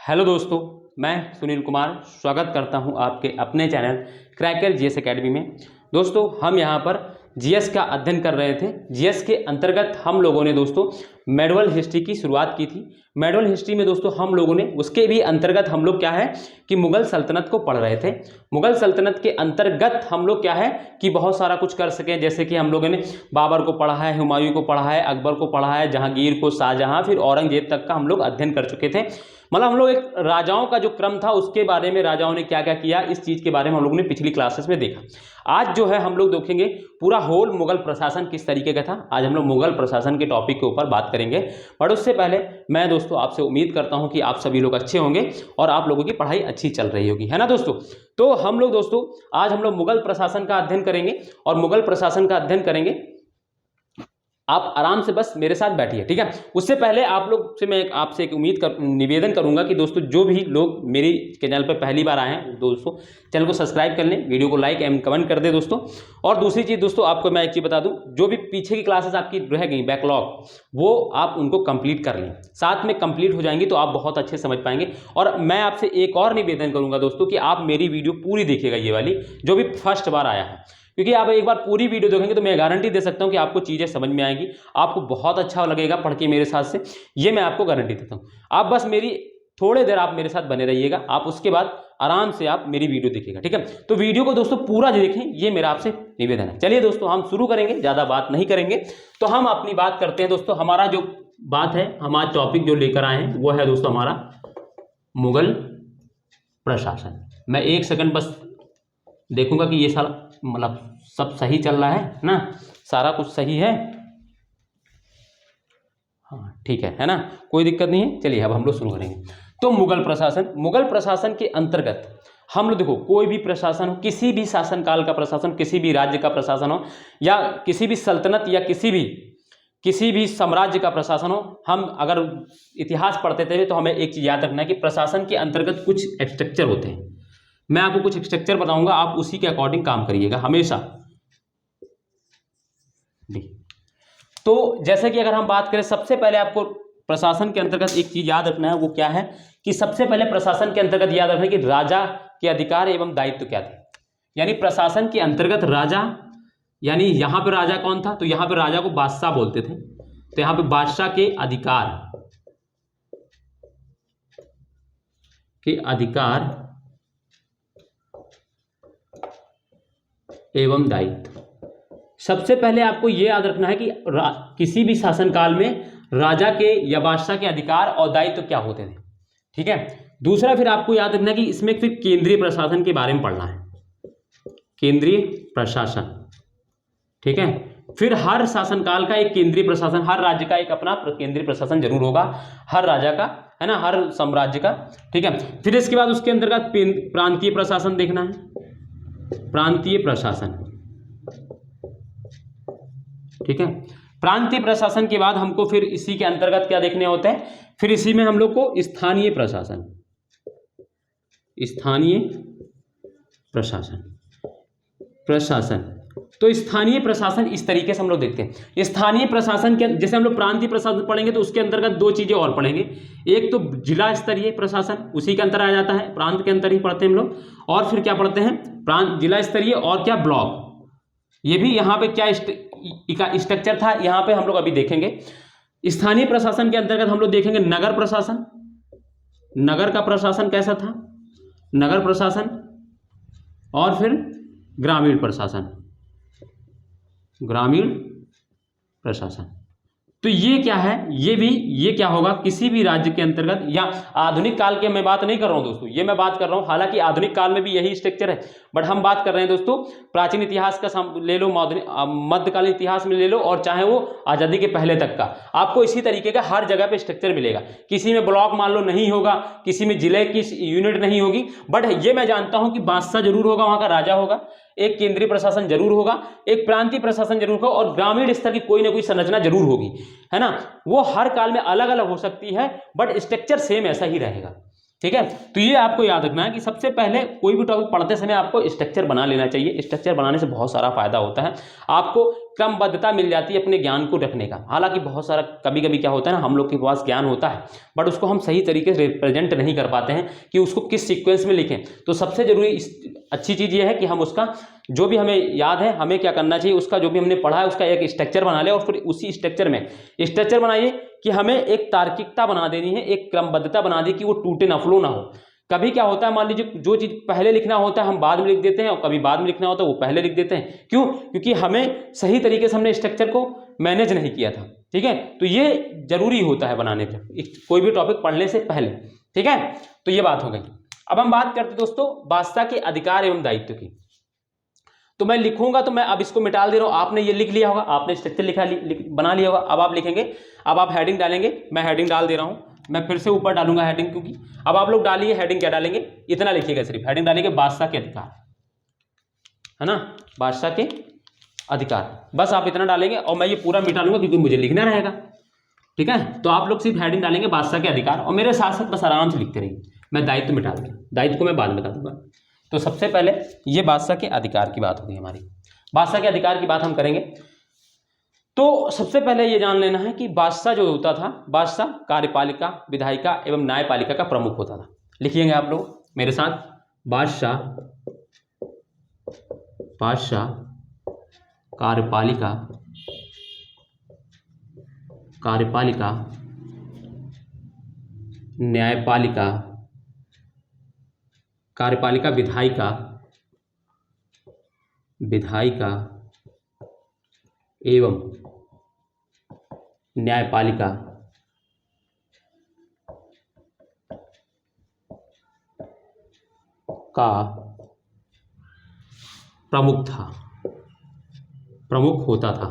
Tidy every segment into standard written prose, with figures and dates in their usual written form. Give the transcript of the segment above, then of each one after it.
Hello दोस्तों, मैं सुनील कुमार स्वागत करता हूं आपके अपने चैनल क्रैकर जीएस एकेडमी में। दोस्तों, हम यहां पर जीएस का अध्ययन कर रहे थे। जीएस के अंतर्गत हम लोगों ने दोस्तों मेडवल हिस्ट्री की शुरुआत की थी। मेडवल हिस्ट्री में दोस्तों हम लोगों ने उसके भी अंतर्गत हम लोग क्या है कि मुगल सल्तनत को पढ़ रहे थे। मुगल सल्तनत के अंतर्गत हम लोग क्या है कि बहुत सारा कुछ कर सकें, जैसे कि हम लोगों ने बाबर को पढ़ा है, हुमायूं को पढ़ा है, अकबर को पढ़ा है, जहांगीर को, शाहजहां, फिर औरंगजेब तक का हम लोग अध्ययन कर चुके थे। मतलब हम लोग एक राजाओं का जो क्रम था उसके बारे में, राजाओं ने क्या क्या किया, इस चीज के बारे में हम लोगों ने पिछली क्लासेस में देखा। आज जो है हम लोग देखेंगे पूरा होल मुगल प्रशासन किस तरीके का था। आज हम लोग मुगल प्रशासन के टॉपिक के ऊपर बात करेंगे। पर उससे पहले मैं दोस्तों आपसे उम्मीद करता हूं कि आप सभी लोग अच्छे होंगे और आप लोगों की पढ़ाई अच्छी चल रही होगी, है ना दोस्तों। तो हम लोग दोस्तों आज हम लोग मुगल प्रशासन का अध्ययन करेंगे और मुगल प्रशासन का अध्ययन करेंगे। आप आराम से बस मेरे साथ बैठिए, ठीक है। उससे पहले आप लोग से मैं आपसे एक निवेदन करूंगा कि दोस्तों जो भी लोग मेरी चैनल पर पहली बार आए हैं दोस्तों, चैनल को सब्सक्राइब कर लें, वीडियो को लाइक एंड कमेंट कर दें दोस्तों। और दूसरी चीज़ दोस्तों, आपको मैं एक चीज़ बता दूं, जो भी पीछे की क्लासेस आपकी रह गई बैकलॉग, वो आप उनको कंप्लीट कर लें। साथ में कंप्लीट हो जाएंगी तो आप बहुत अच्छे समझ पाएंगे। और मैं आपसे एक और निवेदन करूंगा दोस्तों कि आप मेरी वीडियो पूरी देखिएगा, ये वाली जो भी फर्स्ट बार आया है, क्योंकि आप एक बार पूरी वीडियो देखेंगे तो मैं गारंटी दे सकता हूं कि आपको चीज़ें समझ में आएंगी, आपको बहुत अच्छा लगेगा पढ़ के मेरे साथ से, ये मैं आपको गारंटी देता हूं। आप बस मेरी थोड़ी देर आप मेरे साथ बने रहिएगा, आप उसके बाद आराम से आप मेरी वीडियो देखिएगा, ठीक है। तो वीडियो को दोस्तों पूरा देखें, ये मेरा आपसे निवेदन है। चलिए दोस्तों हम शुरू करेंगे, ज़्यादा बात नहीं करेंगे। तो हम अपनी बात करते हैं दोस्तों। हमारा जो बात है, हमारा टॉपिक जो लेकर आए हैं वो है दोस्तों हमारा मुगल प्रशासन। मैं एक सेकंड बस देखूंगा कि ये सारा मतलब सब सही चल रहा है ना, सारा कुछ सही है, हाँ ठीक है ना, कोई दिक्कत नहीं है। चलिए अब हम लोग शुरू करेंगे। तो मुगल प्रशासन के अंतर्गत हम लोग देखो, कोई भी प्रशासन हो, किसी भी शासनकाल का प्रशासन, किसी भी राज्य का प्रशासन हो, या किसी भी सल्तनत या किसी भी साम्राज्य का प्रशासन हो, हम अगर इतिहास पढ़ते थे तो हमें एक चीज याद रखना है कि प्रशासन के अंतर्गत कुछ स्ट्रक्चर होते हैं। मैं आपको कुछ स्ट्रक्चर बताऊंगा, आप उसी के अकॉर्डिंग काम करिएगा हमेशा। तो जैसे कि अगर हम बात करें, सबसे पहले आपको प्रशासन के अंतर्गत एक चीज याद रखना है, वो क्या है कि सबसे पहले प्रशासन के अंतर्गत याद रखना है कि राजा के अधिकार एवं दायित्व क्या थे। यानी प्रशासन के अंतर्गत राजा, यानी यहां पर राजा कौन था, तो यहां पर राजा को बादशाह बोलते थे। तो यहां पर बादशाह के अधिकार एवं दायित्व। सबसे पहले आपको यह याद रखना है कि किसी भी शासनकाल में राजा के या बादशाह के अधिकार और दायित्व क्या होते थे, ठीक है। दूसरा फिर आपको याद रखना है कि इसमें फिर केंद्रीय प्रशासन के बारे में पढ़ना है, केंद्रीय प्रशासन, ठीक है। फिर हर शासनकाल का एक केंद्रीय प्रशासन, हर राज्य का एक अपना केंद्रीय प्रशासन जरूर होगा, हर राजा का, है ना, हर साम्राज्य का, ठीक है। फिर इसके बाद उसके अंतर्गत प्रांतीय प्रशासन देखना है, प्रांतीय प्रशासन, ठीक है। प्रांतीय प्रशासन के बाद हमको फिर इसी के अंतर्गत क्या देखने होते हैं, फिर इसी में हम लोग को स्थानीय प्रशासन, तो स्थानीय प्रशासन इस तरीके से हम लोग देखते हैं। स्थानीय प्रशासन के जैसे हम लोग प्रांतीय प्रशासन पढ़ेंगे तो उसके अंतर्गत दो चीजें और पढ़ेंगे, एक तो जिला स्तरीय प्रशासन, उसी के अंतर आ जाता है, प्रांत के अंतर ही पढ़ते हैं हम लोग। और फिर क्या पढ़ते हैं, प्रांत, जिला स्तरीय और क्या ब्लॉक। ये भी यहाँ पे क्या स्ट्रक्चर था, यहाँ पे हम लोग अभी देखेंगे। स्थानीय प्रशासन के अंतर्गत हम लोग देखेंगे नगर प्रशासन, नगर का प्रशासन कैसा था, नगर प्रशासन, और फिर ग्रामीण प्रशासन, ग्रामीण प्रशासन। तो ये क्या है, ये क्या होगा किसी भी राज्य के अंतर्गत, या आधुनिक काल की मैं बात नहीं कर रहा हूं दोस्तों, ये मैं बात कर रहा हूं, हालांकि आधुनिक काल में भी यही स्ट्रक्चर है, बट हम बात कर रहे हैं दोस्तों प्राचीन इतिहास का ले लो, मध्यकालीन इतिहास में ले लो, और चाहे वो आजादी के पहले तक का, आपको इसी तरीके का हर जगह पे स्ट्रक्चर मिलेगा। किसी में ब्लॉक मान लो नहीं होगा, किसी में जिले की यूनिट नहीं होगी, बट ये मैं जानता हूं कि बादशाह जरूर होगा, वहां का राजा होगा, एक केंद्रीय प्रशासन जरूर होगा, एक प्रांतीय प्रशासन जरूर होगा, और ग्रामीण स्तर की कोई ना कोई संरचना जरूर होगी, है ना। वो हर काल में अलग अलग हो सकती है, बट स्ट्रक्चर सेम ऐसा ही रहेगा। ठीक है। तो ये आपको याद रखना है कि सबसे पहले कोई भी टॉपिक पढ़ते समय आपको स्ट्रक्चर बना लेना चाहिए। स्ट्रक्चर बनाने से बहुत सारा फायदा होता है, आपको क्रमबद्धता मिल जाती है अपने ज्ञान को रखने का। हालांकि बहुत सारा कभी कभी क्या होता है ना, हम लोग के पास ज्ञान होता है बट उसको हम सही तरीके से रिप्रेजेंट नहीं कर पाते हैं कि उसको किस सीक्वेंस में लिखें। तो सबसे जरूरी अच्छी चीज़ ये है कि हम उसका जो भी हमें याद है हमें क्या करना चाहिए, उसका जो भी हमने पढ़ा है उसका एक स्ट्रक्चर बना ले और फिर उसी स्ट्रक्चर में स्ट्रक्चर बनाइए कि हमें एक तार्किकता बना देनी है, एक क्रमबद्धता बना दी कि वो टूटे ना फ्लो ना हो। कभी क्या होता है, मान लीजिए जो चीज़ पहले लिखना होता है हम बाद में लिख देते हैं और कभी बाद में लिखना होता है वो पहले लिख देते हैं। क्यों? क्योंकि हमें सही तरीके से हमने स्ट्रक्चर को मैनेज नहीं किया था। ठीक है, तो ये जरूरी होता है बनाने पे कोई भी टॉपिक पढ़ने से पहले। ठीक है, तो ये बात हो गई। अब हम बात करते हैं दोस्तों बादशाह के अधिकार एवं दायित्व की। तो मैं लिखूंगा तो मैं अब इसको मिटा दे रहा हूं, आपने ये लिख लिया होगा, आपने स्ट्रक्चर बना लिया होगा। अब आप लिखेंगे, अब आप हेडिंग डालेंगे, मैं हेडिंग डाल दे रहा हूं, मैं फिर से ऊपर डालूंगा हेडिंग, क्योंकि अब आप लोग डालिए हेडिंग क्या डालेंगे, इतना लिखिएगा, सिर्फ हेडिंग डालेंगे बादशाह के अधिकार, है ना, बादशाह के अधिकार, बस आप इतना डालेंगे और मैं ये पूरा मिटा लूंगा क्योंकि मुझे लिखना रहेगा। ठीक है, तो आप लोग सिर्फ हेडिंग डालेंगे बादशाह के अधिकार और मेरे साथ साथ बस आराम से लिखते रहिए। मैं दायित्व मिटा दूंगा, दायित्व को मैं बाद में बता दूंगा। तो सबसे पहले ये बादशाह के अधिकार की बात होगी हमारी। बादशाह के अधिकार की बात हम करेंगे तो सबसे पहले ये जान लेना है कि बादशाह जो होता था, बादशाह कार्यपालिका, विधायिका एवं न्यायपालिका का प्रमुख होता था। लिखिएंगे आप लोग मेरे साथ, बादशाह कार्यपालिका, न्यायपालिका, कार्यपालिका, विधायिका एवं न्यायपालिका का प्रमुख होता था,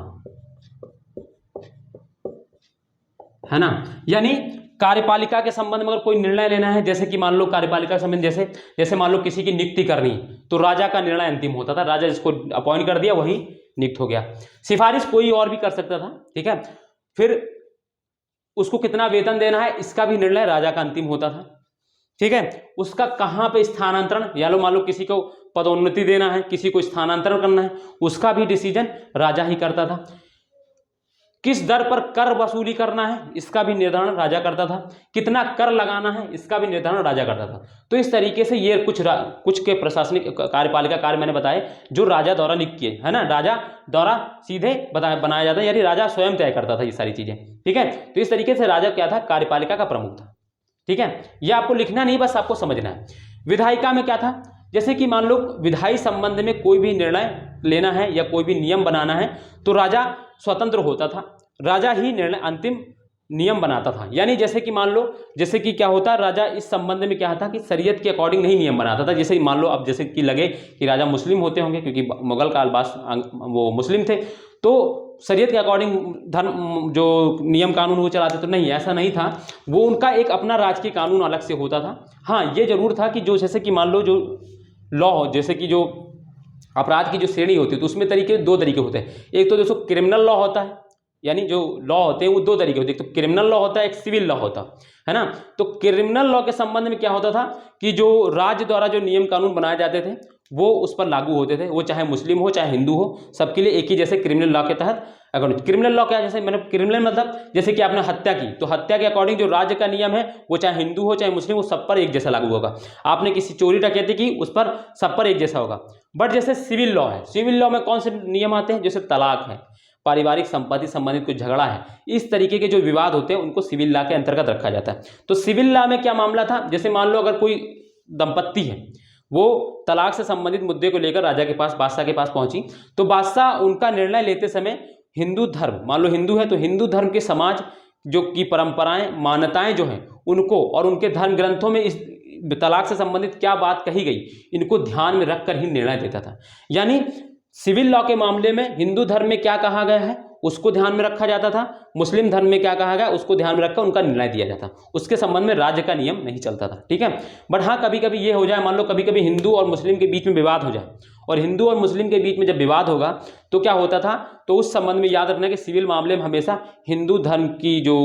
है ना। यानी कार्यपालिका के संबंध में अगर कोई निर्णय लेना है, जैसे कि मान लो कार्यपालिका के संबंध जैसे मान लो किसी की नियुक्ति करनी तो राजा का निर्णय अंतिम होता था, राजा जिसको अपॉइंट कर दिया वही नियुक्त हो गया। सिफारिश कोई और भी कर सकता था, ठीक है। फिर उसको कितना वेतन देना है इसका भी निर्णय राजा का अंतिम होता था, ठीक है। उसका कहाँ पे स्थानांतरण, या लो मान लो किसी को पदोन्नति देना है, किसी को स्थानांतरण करना है, उसका भी डिसीजन राजा ही करता था। किस दर पर कर वसूली करना है इसका भी निर्धारण राजा करता था, कितना कर लगाना है इसका भी निर्धारण राजा करता था। तो इस तरीके से ये कुछ के प्रशासनिक कार्यपालिका कार्य मैंने बताए जो राजा द्वारा नियुक्त किए, है ना, राजा द्वारा सीधे बनाया जाता है, यानी राजा स्वयं तय करता था ये सारी चीजें, ठीक है। तो इस तरीके से राजा क्या था, कार्यपालिका का प्रमुख था, ठीक है। ये आपको लिखना नहीं, बस आपको समझना है। विधायिका में क्या था, जैसे कि मान लो विधायी संबंध में कोई भी निर्णय लेना है या कोई भी नियम बनाना है तो राजा स्वतंत्र होता था, राजा ही निर्णय अंतिम नियम बनाता था। यानी जैसे कि मान लो, जैसे कि क्या होता, राजा इस संबंध में क्या था कि शरीयत के अकॉर्डिंग नहीं नियम बनाता था। जैसे मान लो अब जैसे कि लगे कि राजा मुस्लिम होते होंगे क्योंकि मुगल काल वो मुस्लिम थे, तो शरीयत के अकॉर्डिंग धर्म जो नियम कानून वो चलाते, तो नहीं, ऐसा नहीं था। वो उनका एक अपना राजकीय कानून अलग से होता था। हाँ, ये जरूर था कि जो जैसे कि मान लो जो लॉ, जैसे कि जो अपराध की जो श्रेणी होती है तो उसमें दो तरीके होते हैं। एक तो दोस्तों क्रिमिनल लॉ होता है, यानी जो लॉ होते हैं वो दो तरीके होते हैं, एक तो क्रिमिनल लॉ होता है, एक सिविल लॉ होता है ना। तो क्रिमिनल लॉ के संबंध में क्या होता था कि जो राज्य द्वारा जो नियम कानून बनाए जाते थे वो उस पर लागू होते थे, वो चाहे मुस्लिम हो चाहे हिंदू हो, सबके लिए एक ही जैसे क्रिमिनल लॉ के तहत अकॉर्डिंग। क्रिमिनल लॉ क्या है, जैसे मैंने क्रिमिनल मतलब जैसे कि आपने हत्या की तो हत्या के अकॉर्डिंग जो राज्य का नियम है वो चाहे हिंदू हो चाहे मुस्लिम हो सब पर एक जैसा लागू होगा। आपने किसी चोरी डकैती की उस पर सब पर एक जैसा होगा। बट जैसे सिविल लॉ है, सिविल लॉ में कौन से नियम आते हैं, जैसे तलाक है, पारिवारिक संपत्ति संबंधित कोई झगड़ा है, इस तरीके के जो विवाद होते हैं उनको सिविल लॉ के अंतर्गत रखा जाता है। तो सिविल लॉ में क्या मामला था, जैसे मान लो अगर कोई दंपत्ति है वो तलाक से संबंधित मुद्दे को लेकर राजा के पास, बादशाह के पास पहुंची, तो बादशाह उनका निर्णय लेते समय हिंदू धर्म, मान लो हिंदू है तो हिंदू धर्म के समाज जो की परंपराएं मान्यताएं जो हैं उनको और उनके धर्म ग्रंथों में इस तलाक से संबंधित क्या बात कही गई इनको ध्यान में रखकर ही निर्णय देता था। यानी सिविल लॉ के मामले में हिंदू धर्म में क्या कहा गया है उसको ध्यान में रखा जाता था, मुस्लिम धर्म में क्या कहा गया उसको ध्यान में रखकर उनका निर्णय दिया जाता, उसके संबंध में राज्य का नियम नहीं चलता था, ठीक है। बट हाँ, कभी कभी ये हो जाए, मान लो कभी कभी हिंदू और मुस्लिम के बीच में विवाद हो जाए, और हिंदू और मुस्लिम के बीच में जब विवाद होगा तो क्या होता था, तो उस संबंध में याद रखना कि सिविल मामले में हमेशा हिंदू धर्म की जो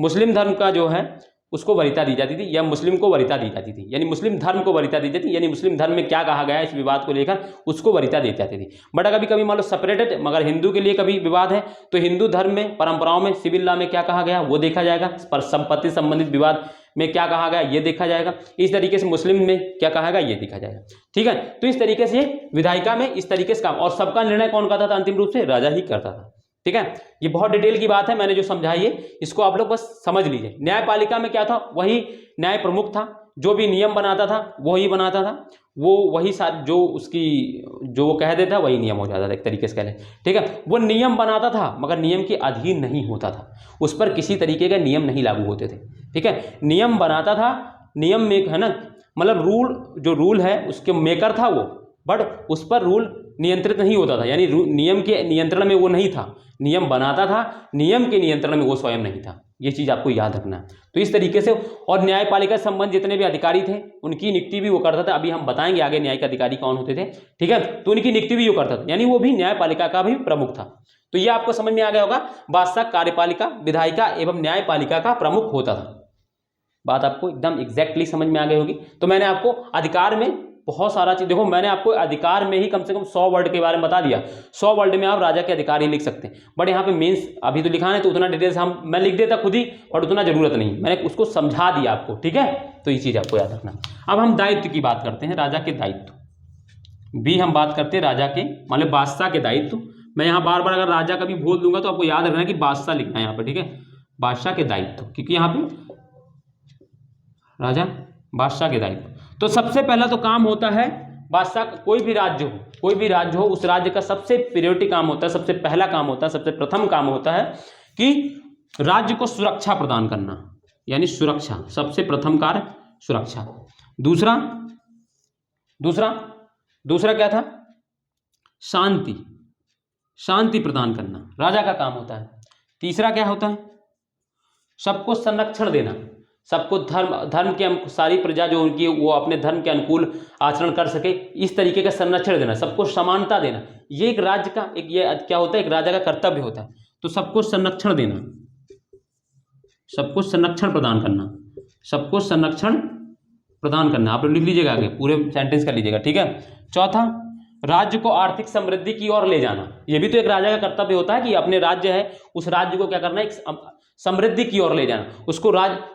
मुस्लिम धर्म का जो है उसको वरीयता दी जाती थी, या मुस्लिम को वरीयता दी जाती थी, यानी मुस्लिम धर्म को वरीयता दी जाती थी, यानी मुस्लिम धर्म में क्या कहा गया है इस विवाद को लेकर उसको वरीयता दी जाती थी। बट कभी कभी मान लो सेपरेटेड, मगर हिंदू के लिए कभी विवाद है तो हिंदू धर्म में परंपराओं में सिविल लॉ में क्या कहा गया वो देखा जाएगा, पर संपत्ति संबंधित विवाद में क्या कहा गया ये देखा जाएगा, इस तरीके से मुस्लिम में क्या कहा गया ये देखा जाएगा। ठीक है, तो इस तरीके से विधायिका में इस तरीके से काम, और सबका निर्णय कौन करता था अंतिम रूप से, राजा ही करता था। ठीक है, ये बहुत डिटेल की बात है, मैंने जो समझाई है इसको आप लोग बस समझ लीजिए। न्यायपालिका में क्या था, वही न्याय प्रमुख था, जो भी नियम बनाता था वही बनाता था, वो वही जो उसकी जो वो कह देता वही नियम हो जाता था, एक तरीके से कह लें। ठीक है, वो नियम बनाता था मगर नियम के अधीन नहीं होता था, उस पर किसी तरीके के नियम नहीं लागू होते थे। ठीक है, नियम बनाता था, नियम में है ना, मतलब जो रूल है उसके मेकर था वो, बट उस पर रूल नियंत्रित नहीं होता था, यानी नियम के नियंत्रण में वो नहीं था, नियम बनाता था, नियम के नियंत्रण में वो स्वयं नहीं था। ये चीज़ आपको याद रखना है। तो इस तरीके से, और न्यायपालिका संबंध जितने भी अधिकारी थे उनकी नियुक्ति भी वो करता था, अभी हम बताएंगे आगे न्यायिक अधिकारी कौन होते थे। ठीक है, तो उनकी नियुक्ति भी वो करता था, यानी वो भी न्यायपालिका का भी प्रमुख था। तो ये आपको समझ में आ गया होगा, बादशाह कार्यपालिका, विधायिका एवं न्यायपालिका का प्रमुख होता था। बात आपको एकदम एग्जैक्टली समझ में आ गई होगी। तो मैंने आपको अधिकार में बहुत सारा चीज, देखो मैंने आपको अधिकार में ही कम से कम 100 वर्ड के बारे में बता दिया, 100 वर्ड में आप राजा के अधिकार ही लिख सकते हैं। बट यहाँ पे मेंस अभी तो लिखा है तो उतना डिटेल्स मैं लिख देता खुद ही, बट उतना जरूरत नहीं, मैंने उसको समझा दिया आपको। ठीक है, तो ये चीज आपको याद रखना। अब हम दायित्व की बात करते हैं, राजा के दायित्व भी हम बात करते हैं, राजा के मतलब बादशाह के दायित्व। मैं यहाँ बार बार अगर राजा कभी भूल दूंगा तो आपको याद रखना कि बादशाह लिखना है यहाँ पे। ठीक है, बादशाह के दायित्व, क्योंकि यहाँ पे राजा बादशाह के दायित्व। तो सबसे पहला तो काम होता है बादशाह, कोई भी राज्य हो उस राज्य का सबसे प्रायोरिटी काम होता है, सबसे पहला काम होता है, सबसे प्रथम काम होता है कि राज्य को सुरक्षा प्रदान करना, यानी सुरक्षा, सबसे प्रथम कार्य सुरक्षा। दूसरा क्या था, शांति प्रदान करना राजा का काम होता है। तीसरा क्या होता है, सबको संरक्षण देना, सबको धर्म के सारी प्रजा जो उनकी वो अपने धर्म के अनुकूल आचरण कर सके, इस तरीके का संरक्षण देना, सबको समानता देना। ये एक राज्य का ये क्या होता है, एक राजा का कर्तव्य होता है। तो सबको संरक्षण देना, सबको संरक्षण प्रदान करना, सबको संरक्षण प्रदान करना, आप लोग लिख लीजिएगा, आगे पूरे सेंटेंस कर लीजिएगा। ठीक है, चौथा, राज्य को आर्थिक समृद्धि की ओर ले जाना। यह भी तो एक राजा का कर्तव्य होता है कि अपने राज्य है उस राज्य को क्या करना है, एक समृद्धि की ओर ले जाना, उसको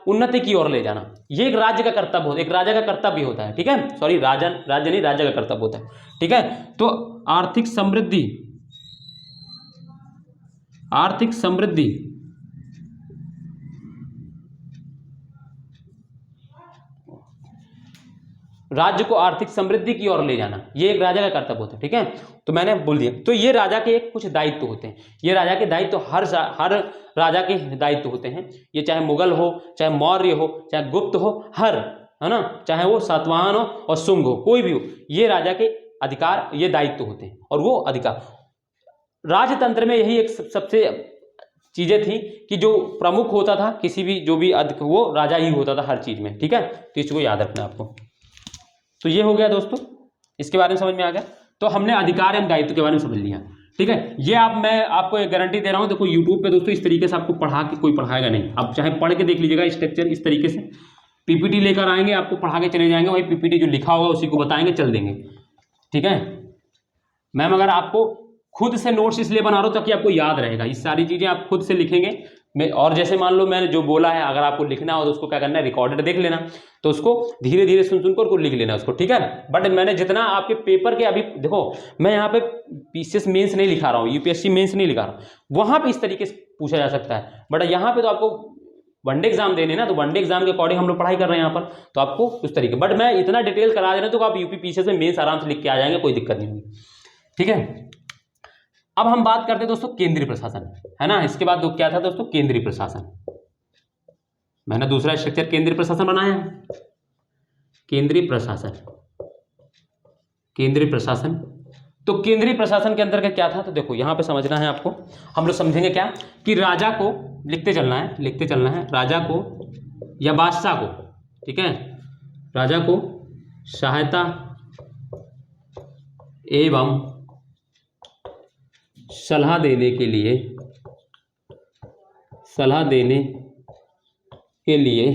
उन्नति की ओर ले जाना। ये एक राज्य का कर्तव्य होता है, एक राजा का कर्तव्य होता है। ठीक है, सॉरी, राज्य नहीं, राजा का कर्तव्य होता है। ठीक है, तो आर्थिक समृद्धि राज्य को आर्थिक समृद्धि की ओर ले जाना, ये एक राजा का कर्तव्य होता है। ठीक है, तो मैंने बोल दिया। तो ये राजा के एक कुछ दायित्व होते हैं, ये राजा के दायित्व हर राजा के दायित्व होते हैं। ये चाहे मुगल हो, चाहे मौर्य हो, चाहे गुप्त हो, है ना, चाहे वो सातवाहन हो और शुंग हो, कोई भी हो, ये राजा के अधिकार, ये दायित्व होते हैं। और वो अधिकार राजतंत्र में यही एक सबसे चीजें थी कि जो प्रमुख होता था किसी भी वो राजा ही होता था हर चीज में। ठीक है, तो इसको याद रखना आपको। तो ये हो गया दोस्तों, इसके बारे में समझ में आ गया। तो हमने अधिकार एवं दायित्व के बारे में समझ लिया। ठीक है, ये मैं आपको एक गारंटी दे रहा हूँ, देखो यूट्यूब पे दोस्तों इस तरीके से आपको पढ़ा के कोई पढ़ाएगा नहीं, आप चाहे पढ़ के देख लीजिएगा स्ट्रक्चर इस तरीके से, पीपीटी लेकर आएंगे, आपको पढ़ा के चले जाएंगे, वही पीपीटी जो लिखा होगा उसी को बताएंगे, चल देंगे। ठीक है मैम, अगर आपको खुद से नोट्स इसलिए बना रहा हूँ ताकि आपको याद रहेगा, इस सारी चीज़ें आप खुद से लिखेंगे। और जैसे मान लो मैंने जो बोला है, अगर आपको लिखना हो तो उसको क्या करना है, रिकॉर्डेड देख लेना, तो उसको धीरे धीरे सुन कर लिख लेना उसको। ठीक है, बट मैंने जितना आपके पेपर के, अभी देखो मैं यहाँ पे पीसीएस मेंस नहीं लिखा रहा हूँ, यूपीएससी मेंस नहीं लिखा रहा हूँ, वहाँ पे इस तरीके से पूछा जा सकता है, बट यहाँ पे तो आपको वनडे एग्जाम देने ना, तो वनडे एग्जाम के अकॉर्डिंग हम लोग पढ़ाई कर रहे हैं यहाँ पर, तो आपको उस तरीके, बट मैं इतना डिटेल करा दे रहा हूँ तो आप यूपी पीसीएस में मेंस आराम से लिख के आ जाएंगे, कोई दिक्कत नहीं होगी। ठीक है, अब हम बात करते हैं दोस्तों केंद्रीय प्रशासन, है ना। इसके बाद क्या था दोस्तों, केंद्रीय प्रशासन। मैंने दूसरा स्ट्रक्चर केंद्रीय प्रशासन बनाया है, केंद्रीय प्रशासन। तो केंद्रीय प्रशासन के अंतर्गत क्या था, तो देखो यहां पे समझना है आपको, हम लोग समझेंगे क्या कि राजा को लिखते चलना है राजा को या बादशाह को, ठीक है, राजा को सहायता एवं सलाह देने के लिए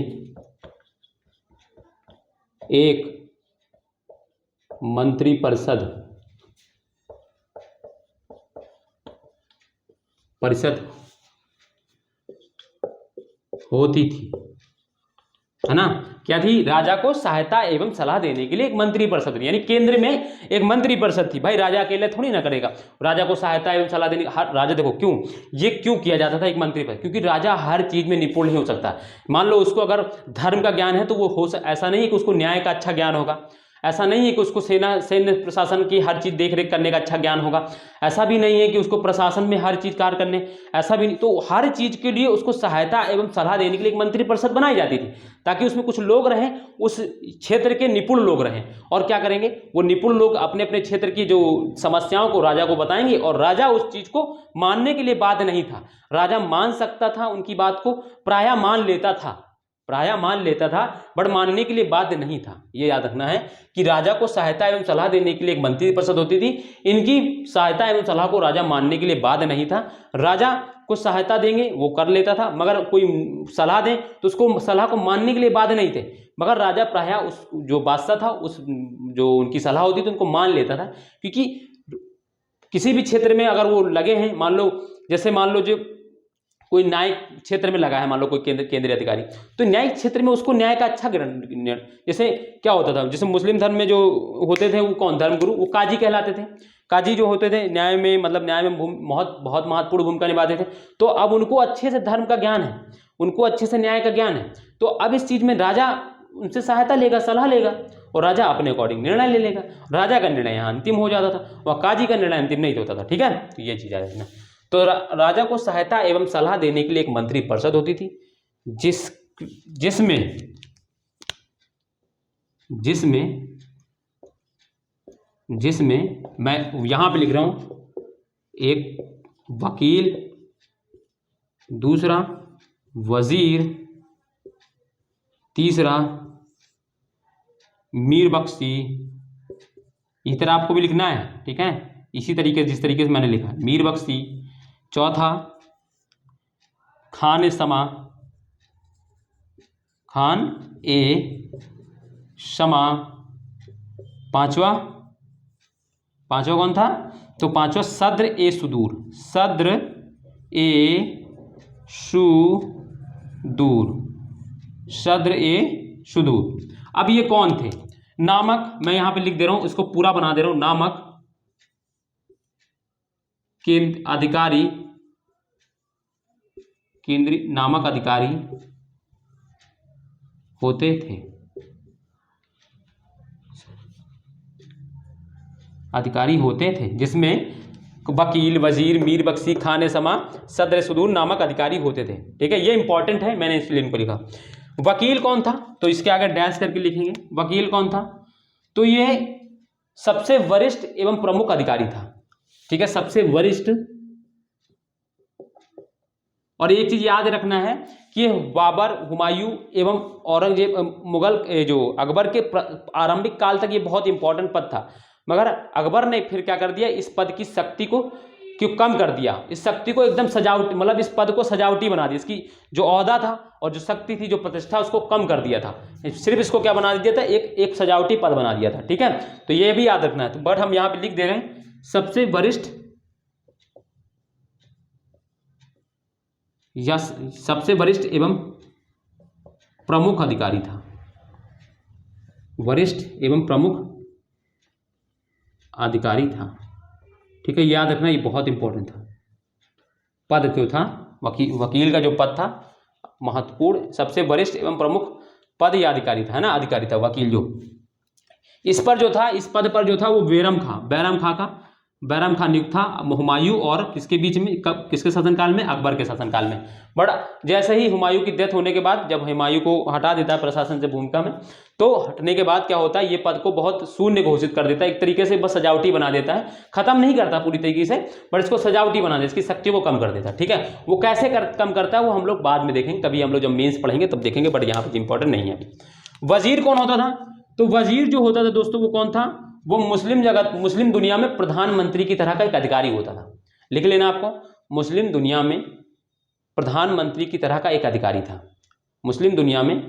एक मंत्रिपरिषद होती थी, है ना। क्या थी? राजा को सहायता एवं सलाह देने के लिए एक मंत्रिपरिषद, यानी केंद्र में एक मंत्रिपरिषद थी। भाई राजा अकेले थोड़ी ना करेगा, राजा को सहायता एवं सलाह देने राजा, देखो क्यों ये क्यों किया जाता था एक मंत्रिपरिषद, क्योंकि राजा हर चीज में निपुण नहीं हो सकता। मान लो उसको अगर धर्म का ज्ञान है तो वो ऐसा नहीं है कि उसको न्याय का अच्छा ज्ञान होगा, ऐसा नहीं है कि उसको सैन्य प्रशासन की हर चीज देख रेख करने का अच्छा ज्ञान होगा, ऐसा भी नहीं है कि उसको प्रशासन में हर चीज कार्य करने, ऐसा भी नहीं। तो हर चीज के लिए उसको सहायता एवं सलाह देने के लिए एक मंत्रिपरिषद बनाई जाती थी, ताकि उसमें कुछ लोग रहें, उस क्षेत्र के निपुण लोग रहें। और क्या करेंगे? वो निपुण लोग अपने अपने क्षेत्र की जो समस्याओं को राजा को बताएंगे, और राजा उस चीज को मानने के लिए बाध्य नहीं था। राजा मान सकता था उनकी बात को, प्रायः मान लेता था, बट मानने के लिए बाध्य नहीं था। ये याद रखना है कि राजा को सहायता एवं सलाह देने के लिए एक मंत्रिपरिषद होती थी। इनकी सहायता एवं सलाह को राजा मानने के लिए बाध्य नहीं था। राजा को सहायता देंगे वो कर लेता था, मगर कोई सलाह दें तो उसको सलाह को मानने के लिए बाध्य नहीं थे। मगर राजा प्रायः उस जो बादशाह था, उस जो उनकी सलाह होती थी उनको मान लेता था, क्योंकि किसी भी क्षेत्र में अगर वो लगे हैं, मान लो जो कोई न्यायिक क्षेत्र में लगा है, मान लो कोई केंद्रीय अधिकारी, तो न्यायिक क्षेत्र में उसको न्याय का अच्छा ग्रहण, जैसे क्या होता था, जैसे मुस्लिम धर्म में जो होते थे वो कौन, धर्मगुरु, वो काजी कहलाते थे। काजी जो होते थे न्याय में, मतलब न्याय में बहुत महत्वपूर्ण भूमिका निभाते थे। तो अब उनको अच्छे से धर्म का ज्ञान है, उनको अच्छे से न्याय का ज्ञान है, तो अब इस चीज में राजा उनसे सहायता लेगा, सलाह लेगा, और राजा अपने अकॉर्डिंग निर्णय ले लेगा। राजा का निर्णय यहाँ अंतिम हो जाता था, वह काजी का निर्णय अंतिम नहीं होता था। ठीक है, तो ये चीज है। तो राजा को सहायता एवं सलाह देने के लिए एक मंत्रिपरिषद होती थी, जिसमें मैं यहां पे लिख रहा हूं, एक वकील, दूसरा वजीर, तीसरा मीर बख्शी। इस तरह आपको भी लिखना है, ठीक है, इसी तरीके जिस तरीके से मैंने लिखा, मीर बख्शी। चौथा खान ए समा। पांचवा कौन था? तो पांचवा सद्र ए सुदूर। अब ये कौन थे? नामक, मैं यहां पे लिख दे रहा हूं, इसको पूरा बना दे रहा हूं, नामक नामक अधिकारी होते थे। जिसमें वकील, वजीर, मीर बख्शी, खान समा, सदर सुदूर नामक अधिकारी होते थे। ठीक है, ये इंपॉर्टेंट है, मैंने इसलिए इनको लिखा। वकील कौन था? तो इसके आगे डैश करके लिखेंगे, वकील कौन था? तो ये सबसे वरिष्ठ एवं प्रमुख अधिकारी था। ठीक है, सबसे वरिष्ठ। और एक चीज याद रखना है कि बाबर, हुमायूं एवं औरंगजेब, मुगल जो अकबर के आरंभिक काल तक ये बहुत इंपॉर्टेंट पद था, मगर अकबर ने फिर क्या कर दिया, इस पद की शक्ति को क्यों कम कर दिया, इस शक्ति को एकदम सजावटी, मतलब इस पद को सजावटी बना दिया, इसकी जो ओहदा था और जो शक्ति थी, जो प्रतिष्ठा, उसको कम कर दिया था। सिर्फ इसको क्या बना दिया था, एक सजावटी पद बना दिया था। ठीक है, तो ये भी याद रखना है। तो बट हम यहाँ पे लिख दे रहे हैं सबसे वरिष्ठ या सबसे वरिष्ठ एवं प्रमुख अधिकारी था। वरिष्ठ एवं प्रमुख अधिकारी था। ठीक है, याद रखना, ये बहुत इंपॉर्टेंट था। पद जो था, वकील का जो पद था महत्वपूर्ण, सबसे वरिष्ठ एवं प्रमुख पद या अधिकारी था, है ना, अधिकारी था वकील जो। इस पद पर जो था वो बैरम खां नियुक्त था, हुमायूं और किसके बीच में, किसके शासनकाल में? अकबर के शासनकाल में। बट जैसे ही हुमायूं की डेथ होने के बाद, जब हुमायूं को हटा देता है प्रशासन से, भूमिका में, तो हटने के बाद क्या होता है, ये पद को बहुत शून्य घोषित कर देता है, एक तरीके से बस सजावटी बना देता है, खत्म नहीं करता पूरी तरीके से, बट इसको सजावटी बना देता है, इसकी शक्ति को कम कर देता है। ठीक है, वो कैसे कम करता है वो हम लोग बाद में देखेंगे, कभी हम लोग जब मेंस पढ़ेंगे तब देखेंगे, बट यहाँ पर इंपॉर्टेंट नहीं है अभी। वजीर कौन होता था? तो वजीर जो होता था दोस्तों, वो कौन था? वो मुस्लिम दुनिया में प्रधानमंत्री की तरह का एक अधिकारी होता था। लिख लेना आपको, मुस्लिम दुनिया में प्रधानमंत्री की तरह का एक अधिकारी था। मुस्लिम दुनिया में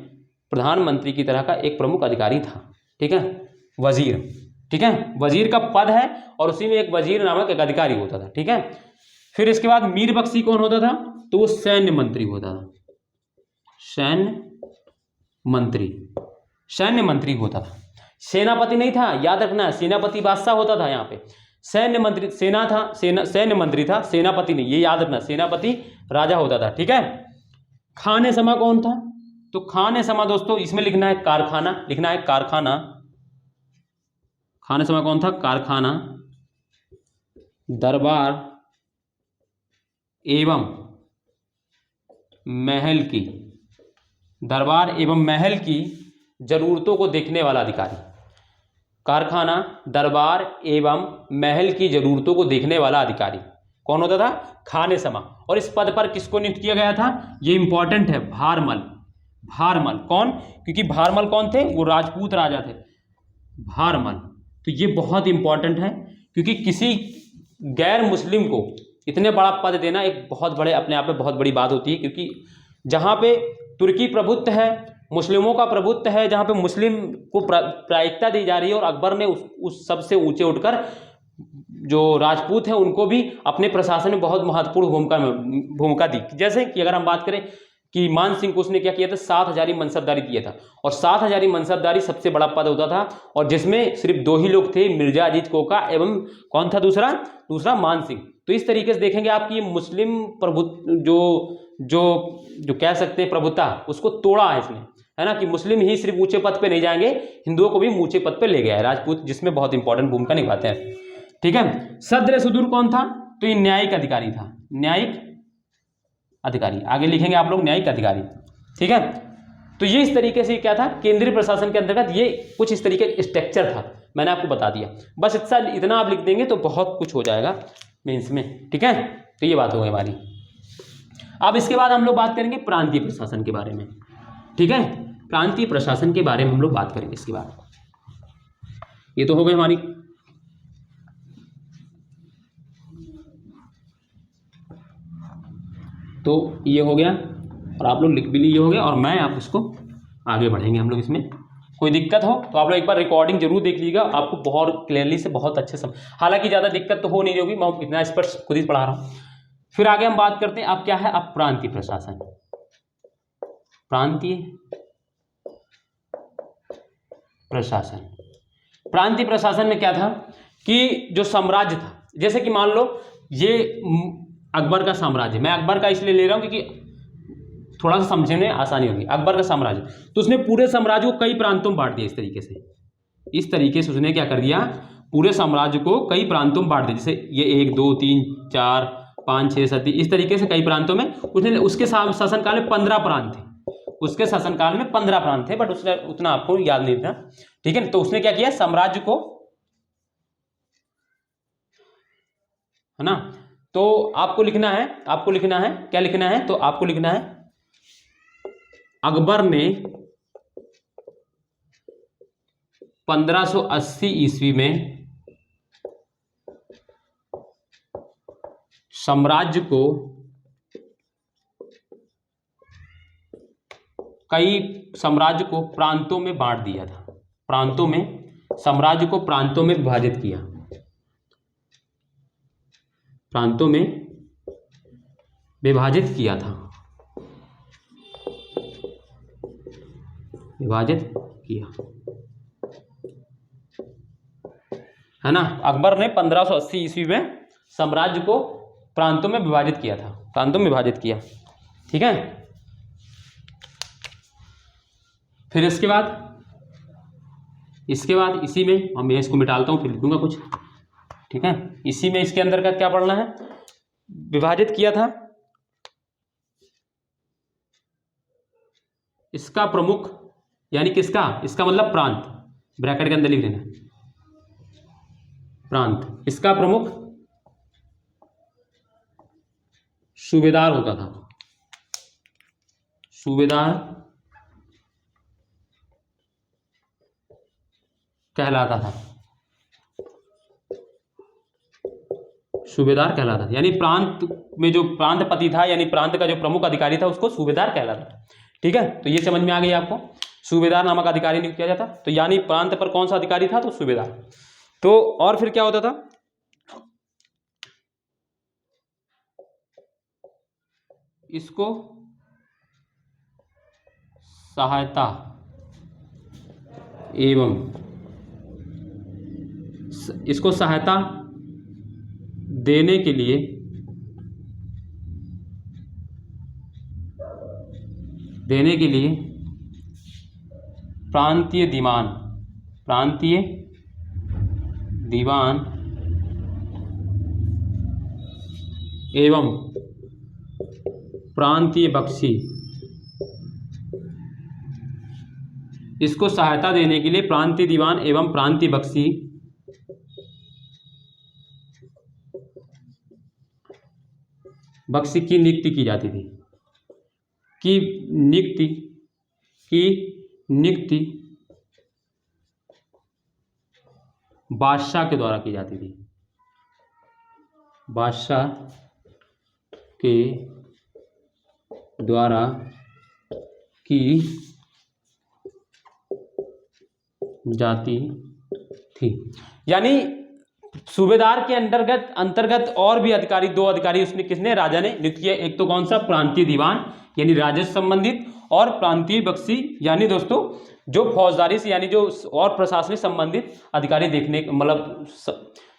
प्रधानमंत्री की तरह का एक प्रमुख अधिकारी था। ठीक है, वजीर, ठीक है, वजीर का पद है और उसी में एक वजीर नामक एक अधिकारी होता था, ठीक है। फिर इसके बाद मीर बख्शी कौन होता था, तो वो सैन्य मंत्री होता था, सैन्य मंत्री होता था, सेनापति नहीं था, याद रखना, सेनापति बादशाह होता था यहाँ पे, सैन्य मंत्री सेना था, सैन्य मंत्री था, सेनापति नहीं, ये याद रखना, सेनापति राजा होता था, ठीक है। खाने समा कौन था, तो खाने समा दोस्तों इसमें लिखना है कारखाना, लिखना है कारखाना, खाने समा कौन था, कारखाना, दरबार एवं महल की, दरबार एवं महल की जरूरतों को देखने वाला अधिकारी, कारखाना, दरबार एवं महल की जरूरतों को देखने वाला अधिकारी कौन होता था, खाने समा। और इस पद पर किसको नियुक्त किया गया था, ये इंपॉर्टेंट है, भारमल, भारमल कौन, क्योंकि भारमल कौन थे, वो राजपूत राजा थे, भारमल। तो ये बहुत इंपॉर्टेंट है, क्योंकि किसी गैर मुस्लिम को इतने बड़ा पद देना एक बहुत बड़े अपने आप में बहुत बड़ी बात होती है, क्योंकि जहाँ पे तुर्की प्रभुत्व है, मुस्लिमों का प्रभुत्व है, जहाँ पे मुस्लिम को प्रायिकता दी जा रही है, और अकबर ने उस सबसे ऊंचे उठकर जो राजपूत हैं उनको भी अपने प्रशासन में बहुत महत्वपूर्ण भूमिका दी। जैसे कि अगर हम बात करें कि मान सिंह को उसने क्या किया था, 7,000 मनसबदारी दिया था, और 7,000 मनसबदारी सबसे बड़ा पद होता था, और जिसमें सिर्फ 2 ही लोग थे, मिर्जा अजीज कोका एवं कौन था दूसरा मान सिंह। तो इस तरीके से देखेंगे आप कि मुस्लिम प्रभुत्व जो कह सकते हैं प्रभुता, उसको तोड़ा है इसने, है ना, कि मुस्लिम ही सिर्फ ऊंचे पद पे नहीं जाएंगे, हिंदुओं को भी ऊंचे पद पे ले गया है राजपूत, जिसमें बहुत इंपॉर्टेंट भूमिका निभाते हैं, ठीक है। सद्र सुदूर कौन था, तो ये न्यायिक अधिकारी था, न्यायिक अधिकारी, आगे लिखेंगे आप लोग न्यायिक अधिकारी, ठीक है। तो ये इस तरीके से क्या था, केंद्रीय प्रशासन के अंतर्गत ये कुछ इस तरीके का स्ट्रक्चर था, मैंने आपको बता दिया। बस इतना आप लिख देंगे तो बहुत कुछ हो जाएगा मेंस में, ठीक है। तो ये बात हो गई हमारी। अब इसके बाद हम लोग बात करेंगे प्रांतीय प्रशासन के बारे में, ठीक है, प्रांतीय प्रशासन के बारे में हम लोग बात करेंगे इसके बाद। ये तो हो गई हमारी। तो ये हो गया, और आप लोग लिख भी लिए हो गया, और मैं आप उसको आगे बढ़ेंगे हम लोग इसमें। कोई दिक्कत हो तो आप लोग एक बार रिकॉर्डिंग जरूर देख लीजिएगा, आपको बहुत क्लियरली से बहुत अच्छे से, हालांकि ज़्यादा दिक्कत तो हो नहीं होगी, मैं इतना स्पष्ट खुद ही पढ़ा रहा हूँ। फिर आगे हम बात करते हैं, अब क्या है, अब प्रांतीय प्रशासन। प्रांतीय प्रशासन में क्या था कि जो साम्राज्य था, जैसे कि मान लो ये अकबर का साम्राज्य, मैं अकबर का इसलिए ले रहा हूँ क्योंकि थोड़ा सा समझने में आसानी होगी। अकबर का साम्राज्य, तो उसने पूरे साम्राज्य को कई प्रांतों में बांट दिया, इस तरीके से उसने क्या कर दिया, पूरे साम्राज्य को कई प्रांतों में बांट दिया। जैसे ये 1 2 3 4 5 6 7 इस तरीके से कई प्रांतों में उसने, उसके शासनकाल में 15 प्रांत थे, उसके शासनकाल में 15 प्रांत थे, बट उसने उतना आपको याद नहीं था, ठीक है। तो उसने क्या किया, साम्राज्य को, है ना, तो आपको लिखना है क्या लिखना है, तो आपको लिखना है अकबर ने 1580 ईस्वी में साम्राज्य को प्रांतों में बांट दिया था, साम्राज्य को प्रांतों में विभाजित किया, है ना। अकबर ने 1580 ईस्वी में साम्राज्य को प्रांतों में विभाजित किया, ठीक है। फिर इसके बाद इसी में मैं इसको मिटालता हूं, फिर लिखूंगा कुछ, ठीक है। इसी में इसके अंदर का क्या पढ़ना है, विभाजित किया था, इसका प्रमुख यानी किसका, इसका मतलब प्रांत, ब्रैकेट के अंदर लिख लेना, प्रांत, इसका प्रमुख सूबेदार होता था, सूबेदार कहलाता था, यानी प्रांत में जो प्रांतपति था, यानी प्रांत का जो प्रमुख अधिकारी था, उसको सूबेदार कहलाता था, ठीक है। तो ये समझ में आ गई आपको। सूबेदार नामक अधिकारी नियुक्त किया जाता। तो यानी प्रांत पर कौन सा अधिकारी था? तो सूबेदार। तो और फिर क्या होता था? इसको सहायता एवं इसको सहायता देने के लिए प्रांतीय दीवान एवं प्रांतीय बख्शी, इसको सहायता देने के लिए प्रांतीय दीवान एवं प्रांतीय बख्शी की नियुक्ति की जाती थी। नियुक्ति बादशाह के द्वारा की जाती थी। बादशाह के द्वारा की जाती थी। यानी सूबेदार के अंतर्गत और भी अधिकारी, 2 अधिकारी उसने किसने? राजा ने नियुक्त किया। एक तो कौन सा? प्रांतीय दीवान यानी राजस्व संबंधित, और प्रांतीय बख्शी यानी दोस्तों जो फौजदारी से यानी जो और प्रशासनिक संबंधित अधिकारी देखने, मतलब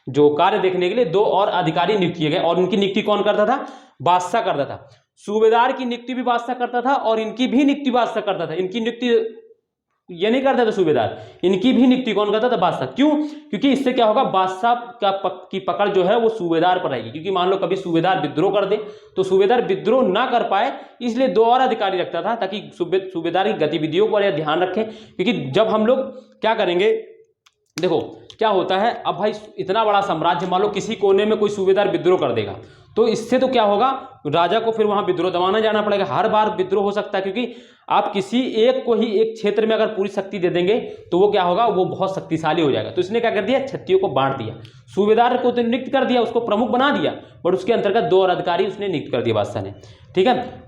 जो कार्य देखने के लिए 2 और अधिकारी नियुक्त किए गए। और उनकी नियुक्ति कौन करता था? बादशाह करता था। सूबेदार की नियुक्ति भी बादशाह करता था और इनकी भी नियुक्ति बादशाह करता था। इनकी नियुक्ति ये नहीं करता था सूबेदार, इनकी भी नियुक्ति कौन करता था? बादशाह। क्यों? क्योंकि इससे क्या होगा? बादशाह की पकड़ जो है वो सूबेदार पर रहेगी। क्योंकि मान लो कभी सूबेदार विद्रोह कर दे तो सूबेदार विद्रोह ना कर पाए, इसलिए 2 और अधिकारी रखता था ताकि सूबेदार की गतिविधियों पर यह ध्यान रखें। क्योंकि जब हम लोग क्या करेंगे, देखो क्या होता है, अब भाई इतना बड़ा साम्राज्य, मान लो किसी कोने में कोई सूबेदार विद्रोह कर देगा तो इससे तो क्या होगा? राजा को फिर वहां विद्रोह दबाना जाना पड़ेगा। हर बार विद्रोह हो सकता है, क्योंकि आप किसी एक को ही एक क्षेत्र में अगर पूरी शक्ति दे देंगे तो वो क्या होगा? वो बहुत शक्तिशाली हो जाएगा। तो इसने क्या कर दिया? क्षत्रियों को बांट दिया। सूबेदार को तो नियुक्त कर दिया, उसको प्रमुख बना दिया, बट उसके अंतर्गत 2 और अधिकारी उसने नियुक्त कर दिया बादशाह ने। ठीक है,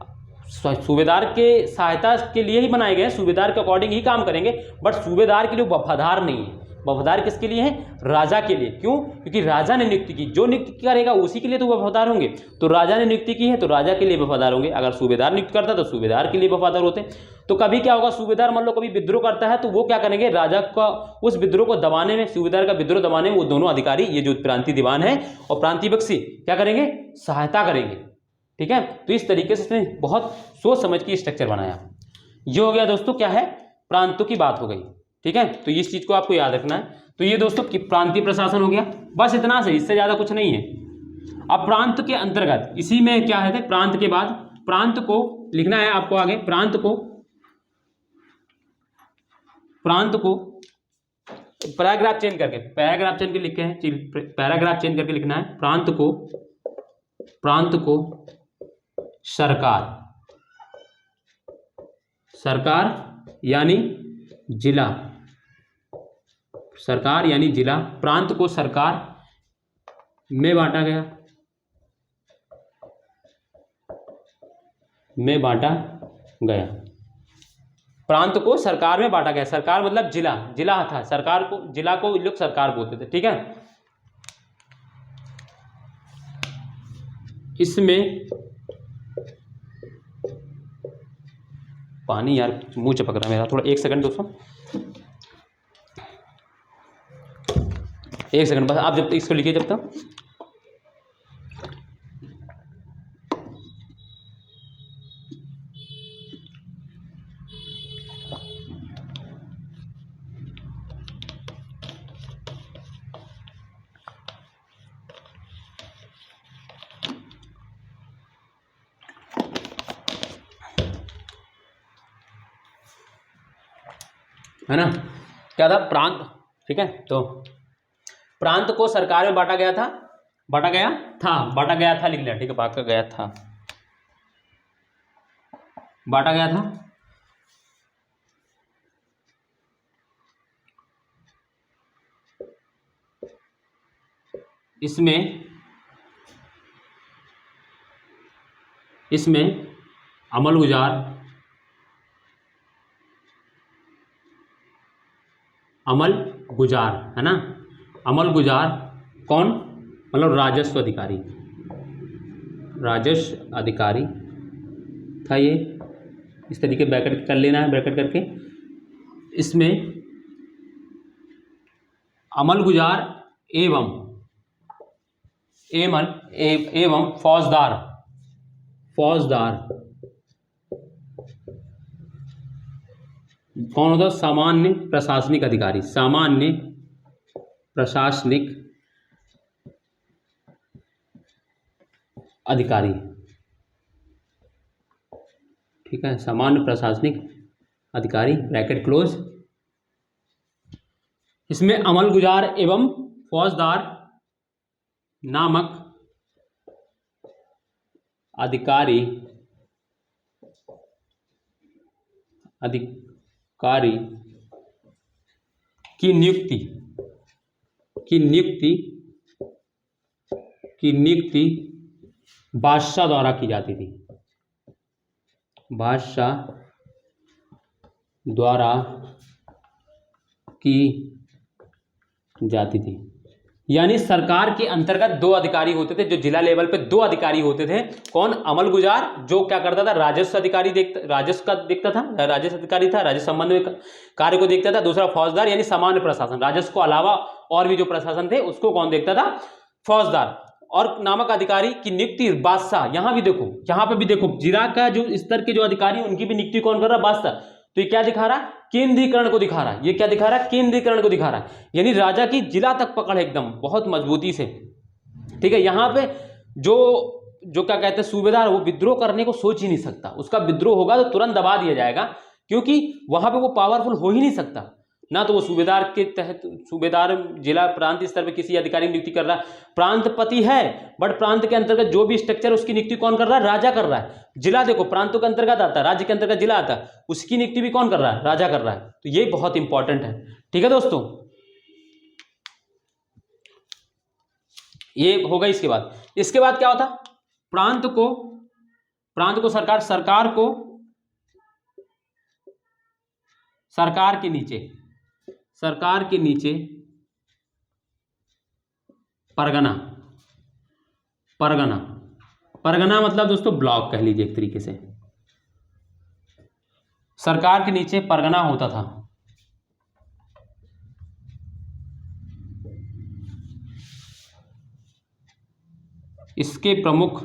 सूबेदार के सहायता के लिए ही बनाए गए, सूबेदार के अकॉर्डिंग ही काम करेंगे, बट सूबेदार के लिए वफादार नहीं है। वफादार किसके लिए है? राजा के लिए। क्यों? क्योंकि राजा ने नियुक्ति की, जो नियुक्ति करेगा उसी के लिए तो वफादार होंगे। तो राजा ने नियुक्ति की है तो राजा के लिए वफादार होंगे। अगर सूबेदार नियुक्त करता तो सूबेदार के लिए वफादार होते। तो कभी क्या होगा? सूबेदार मान लो कभी विद्रोह करता है तो वो क्या करेंगे? राजा का उस विद्रोह को दबाने में, सूबेदार का विद्रोह दबाने में वो दोनों अधिकारी, ये जो प्रांतीय दीवान है और प्रांतीय बख्शी, क्या करेंगे? सहायता करेंगे। ठीक है, तो इस तरीके से इसने बहुत सोच समझ के स्ट्रक्चर बनाया। ये हो गया दोस्तों क्या है? प्रांतों की बात हो गई। ठीक है, तो इस चीज को आपको याद रखना है। तो ये दोस्तों प्रांतीय प्रशासन हो गया, बस इतना से, इससे ज्यादा कुछ नहीं है। अब प्रांत के अंतर्गत इसी में क्या है? प्रांत के बाद प्रांत को लिखना है आपको आगे। प्रांत को पैराग्राफ चेंज करके लिखे हैं, पैराग्राफ चेंज करके लिखना है। प्रांत को सरकार यानी जिला, प्रांत को सरकार में बांटा गया, प्रांत को सरकार में बांटा गया। सरकार मतलब जिला था, जिला को लोग सरकार बोलते थे। ठीक है, इसमें पानी, यार मुंह चपक रहा है मेरा, थोड़ा 1 सेकंड दोस्तों, 1 सेकंड बस, आप जब तक इसको लिखिए जब तक। है ना, क्या था? प्रांत। ठीक है, तो प्रांत को सरकार में बांटा गया था लिख लिया। ठीक है, बांटा गया था। इसमें अमलगुजार अमल गुजार, है ना। अमल गुजार कौन, मतलब राजस्व अधिकारी, राजस्व अधिकारी था ये। इस तरीके ब्रैकेट कर लेना है, ब्रैकेट करके इसमें अमल गुजार एवं फौजदार, कौन होता, सामान्य प्रशासनिक अधिकारी, सामान्य प्रशासनिक अधिकारी, ठीक है, सामान्य प्रशासनिक अधिकारी, ब्रैकेट क्लोज। इसमें अमल गुजार एवं फौजदार नामक अधिकारी की नियुक्ति बादशाह द्वारा की जाती थी, बादशाह द्वारा की जाती थी। यानी सरकार के अंतर्गत दो अधिकारी होते थे, जो जिला लेवल पे दो अधिकारी होते थे। कौन, अमल गुजार जो क्या करता था, राजस्व अधिकारी राजस्व का देखता था, राजस्व अधिकारी था, राजस्व संबंध में कार्य को देखता था। दूसरा फौजदार यानी सामान्य प्रशासन, राजस्व को अलावा और भी जो प्रशासन थे उसको कौन देखता था, फौजदार। और नामक अधिकारी की नियुक्ति बादशाह, यहां भी देखो, यहां पे भी देखो, जिला का जो स्तर के जो अधिकारी उनकी भी नियुक्ति कौन कर रहा, बादशाह। तो ये क्या दिखा रहा, केंद्रीकरण को दिखा रहा है। ये क्या दिखा रहा है, केंद्रीकरण को दिखा रहा है, यानी राजा की जिला तक पकड़ है एकदम बहुत मजबूती से, ठीक है। यहां पे जो क्या कहते हैं सूबेदार, वो विद्रोह करने को सोच ही नहीं सकता, उसका विद्रोह होगा तो तुरंत दबा दिया जाएगा, क्योंकि वहां पे वो पावरफुल हो ही नहीं सकता ना। तो वो सूबेदार के तहत, सूबेदार जिला प्रांत स्तर पे किसी अधिकारी की नियुक्ति कर रहा है, प्रांतपति है, बट प्रांत के अंतर्गत जो भी स्ट्रक्चर उसकी नियुक्ति कौन कर रहा है, राजा कर रहा है। जिला देखो प्रांतों के अंतर्गत आता है, राज्य के अंतर्गत जिला आता है, उसकी नियुक्ति भी कौन कर रहा है, राजा कर रहा है। तो ये बहुत इंपॉर्टेंट है, ठीक है दोस्तों। ये हो गई। इसके बाद क्या होता, प्रांत को सरकार के नीचे परगना मतलब दोस्तों ब्लॉक कह लीजिए एक तरीके से। सरकार के नीचे परगना होता था। इसके प्रमुख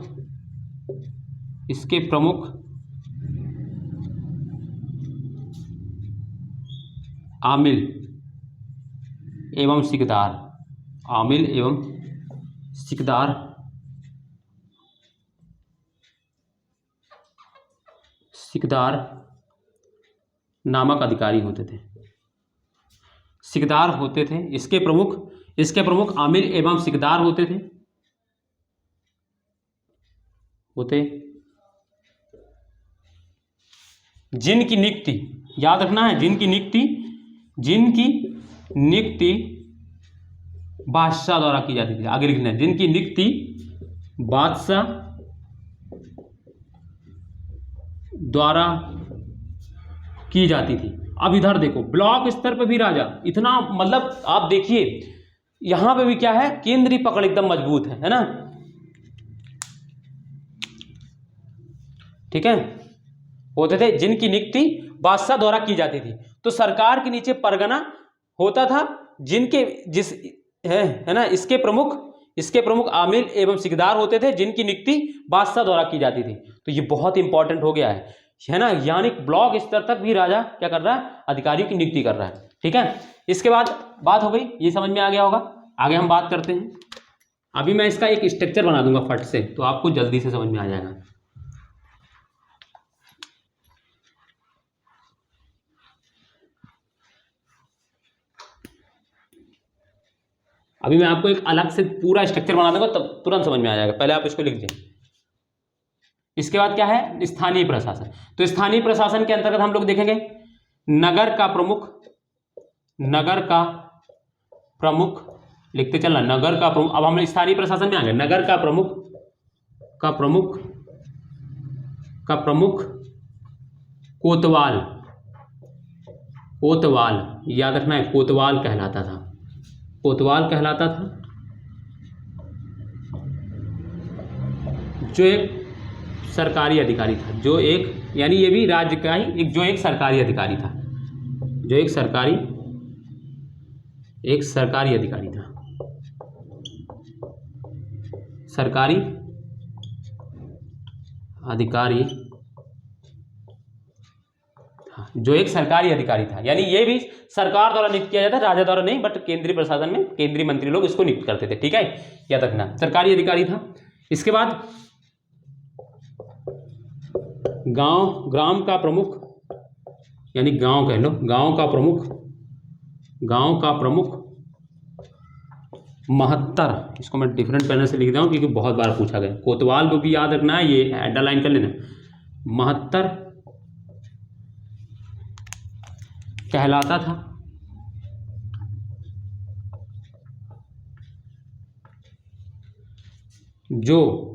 आमिल एवं सिकदार नामक अधिकारी होते थे। सिकदार होते थे, इसके प्रमुख आमिल एवं सिकदार होते थे, जिनकी नियुक्ति, याद रखना है, जिनकी नियुक्ति बादशाह द्वारा की जाती थी। आगे लिखना है, जिनकी नियुक्ति बादशाह द्वारा की जाती थी। अब इधर देखो, ब्लॉक स्तर पे भी राजा इतना, मतलब आप देखिए यहां पे भी क्या है, केंद्रीय पकड़ एकदम मजबूत है ना, ठीक है। होते थे जिनकी नियुक्ति बादशाह द्वारा की जाती थी। तो सरकार के नीचे परगना होता था, है ना, इसके प्रमुख आमिल एवं सिकदार होते थे, जिनकी नियुक्ति बादशाह द्वारा की जाती थी। तो ये बहुत इंपॉर्टेंट हो गया है ना, यानी ब्लॉक स्तर तक भी राजा क्या कर रहा है, अधिकारियों की नियुक्ति कर रहा है, ठीक है। इसके बाद बात हो गई, ये समझ में आ गया होगा। आगे हम बात करते हैं। अभी मैं इसका एक स्ट्रक्चर बना दूंगा फट से, तो आपको जल्दी से समझ में आ जाएगा। अभी मैं आपको एक अलग से पूरा स्ट्रक्चर बना दूंगा, तब तुरंत समझ में आ जाएगा। पहले आप इसको लिख दें। इसके बाद क्या है, स्थानीय प्रशासन। तो स्थानीय प्रशासन के अंतर्गत हम लोग देखेंगे नगर का प्रमुख लिखते चलना, नगर का प्रमुख। अब हम स्थानीय प्रशासन में आ गए। नगर का प्रमुख कोतवाल कोतवाल, याद रखना है, कोतवाल कहलाता था, कोतवाल कहलाता था, जो एक सरकारी अधिकारी था, जो एक, यानी ये भी राज्य का ही एक, जो एक सरकारी अधिकारी था, जो एक सरकारी अधिकारी था, सरकारी अधिकारी था, जो एक सरकारी अधिकारी था, यानी ये भी सरकार द्वारा नियुक्त किया जाता है, राजा द्वारा नहीं, बट केंद्रीय प्रशासन में केंद्रीय मंत्री लोग इसको नियुक्त करते थे, ठीक है, याद रखना, सरकारी अधिकारी था। इसके बाद ग्राम का प्रमुख, यानी गांव कह लो, गांव का प्रमुख महत्तर, इसको मैं डिफरेंट पैनल से लिख देता हूं क्योंकि बहुत बार पूछा गया, कोतवाल को भी याद रखना है, ये अंडरलाइन कर लेना, महत्तर कहलाता था, जो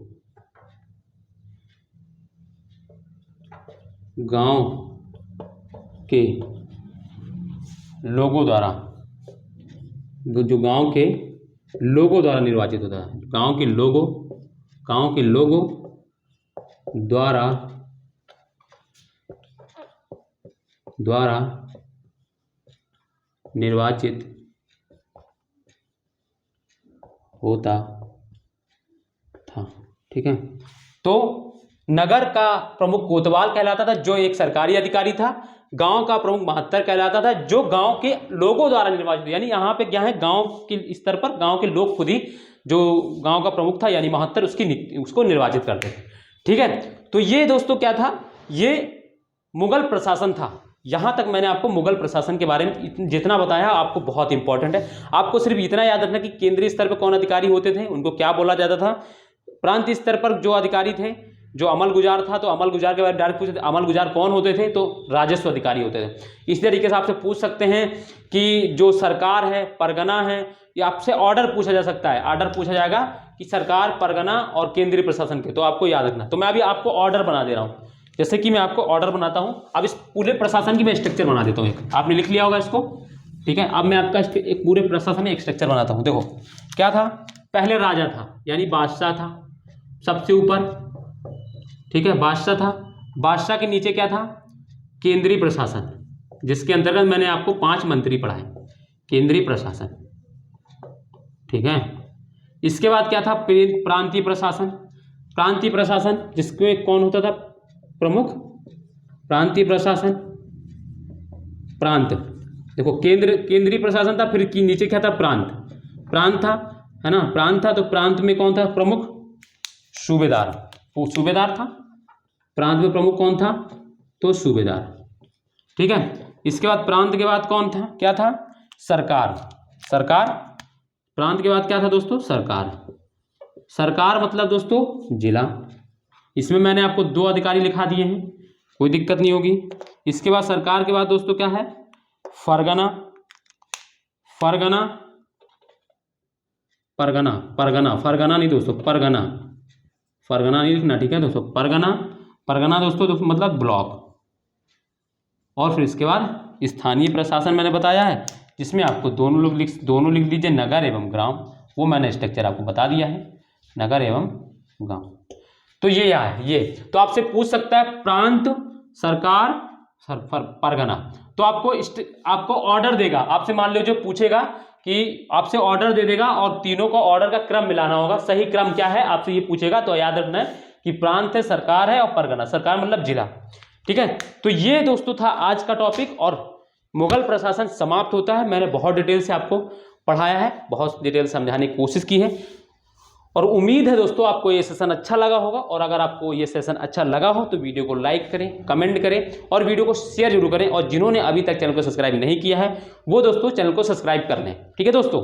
गांव के लोगों द्वारा, जो गांव के लोगों द्वारा निर्वाचित होता है, गांव के लोगों द्वारा निर्वाचित होता था, ठीक है। तो नगर का प्रमुख कोतवाल कहलाता था, जो एक सरकारी अधिकारी था, गांव का प्रमुख महत्तर कहलाता था, जो गांव के लोगों द्वारा निर्वाचित, यानी यहाँ पे क्या है, गांव के स्तर पर गांव के लोग खुद ही, जो गांव का प्रमुख था यानी महत्तर, उसको निर्वाचित करते थे, ठीक है। तो ये दोस्तों क्या था, ये मुगल प्रशासन था। यहाँ तक मैंने आपको मुगल प्रशासन के बारे में जितना बताया आपको बहुत इंपॉर्टेंट है। आपको सिर्फ इतना याद रखना कि केंद्रीय स्तर पर कौन अधिकारी होते थे, उनको क्या बोला जाता था, प्रांतीय स्तर पर जो अधिकारी थे, जो अमल गुजार था, तो अमल गुजार के बारे में डायरेक्ट पूछते थे, अमल गुजार कौन होते थे, तो राजस्व अधिकारी होते थे। इस तरीके से आपसे पूछ सकते हैं कि जो सरकार है, परगना है, या आपसे ऑर्डर पूछा जा सकता है, ऑर्डर पूछा जाएगा कि सरकार, परगना और केंद्रीय प्रशासन के, तो आपको याद रखना। तो मैं अभी आपको ऑर्डर बना दे रहा हूँ, जैसे कि मैं आपको ऑर्डर बनाता हूँ। अब इस पूरे प्रशासन की मैं स्ट्रक्चर बना देता हूँ, एक आपने लिख लिया होगा इसको, ठीक है। अब मैं आपका एक पूरे प्रशासन में एक स्ट्रक्चर बनाता हूँ। देखो क्या था, पहले राजा था, यानी बादशाह था सबसे ऊपर, ठीक है, बादशाह था। बादशाह के नीचे क्या था, केंद्रीय प्रशासन, जिसके अंतर्गत मैंने आपको 5 मंत्री पढ़ाए, केंद्रीय प्रशासन, ठीक है। इसके बाद क्या था, प्रांतीय प्रशासन, प्रांतीय प्रशासन जिसमें कौन होता था प्रमुख, प्रांतीय प्रशासन, प्रांत, देखो केंद्रीय प्रशासन था, फिर नीचे क्या था, प्रांत था, है ना, प्रांत था। तो प्रांत में कौन था प्रमुख, सूबेदार, वो सूबेदार था। प्रांत में प्रमुख कौन था, तो सूबेदार, ठीक है। इसके बाद प्रांत के बाद कौन था, क्या था, सरकार, सरकार। प्रांत के बाद क्या था दोस्तों, सरकार, सरकार मतलब दोस्तों जिला। इसमें मैंने आपको 2 अधिकारी लिखा दिए हैं, कोई दिक्कत नहीं होगी। इसके बाद सरकार के बाद दोस्तों क्या है, फरगना, फरगना, परगना, परगना, फरगना नहीं दोस्तों, परगना, फरगना नहीं लिखना, ठीक है दोस्तों, परगना, परगना दोस्तों मतलब ब्लॉक। और फिर इसके बाद स्थानीय प्रशासन मैंने बताया है, जिसमें आपको दोनों लिख लीजिए, नगर एवं ग्राम, वो मैंने स्ट्रक्चर आपको बता दिया है, नगर एवं गांव। तो ये क्या है, ये तो आपसे पूछ सकता है प्रांत, सरकार, परगना। तो आपको ऑर्डर देगा, आपसे मान लो जो पूछेगा कि आपसे ऑर्डर दे देगा और तीनों का ऑर्डर का क्रम मिलाना होगा। सही क्रम क्या है आपसे ये पूछेगा, तो याद रखना है कि प्रांत है, सरकार है और परगना, सरकार मतलब जिला, ठीक है। तो ये दोस्तों था आज का टॉपिक, और मुगल प्रशासन समाप्त होता है। मैंने बहुत डिटेल से आपको पढ़ाया है, बहुत डिटेल समझाने की कोशिश की है, और उम्मीद है दोस्तों आपको ये सेशन अच्छा लगा होगा। और अगर आपको ये सेशन अच्छा लगा हो तो वीडियो को लाइक करें, कमेंट करें और वीडियो को शेयर जरूर करें। और जिन्होंने अभी तक चैनल को सब्सक्राइब नहीं किया है वो दोस्तों चैनल को सब्सक्राइब कर लें, ठीक है दोस्तों।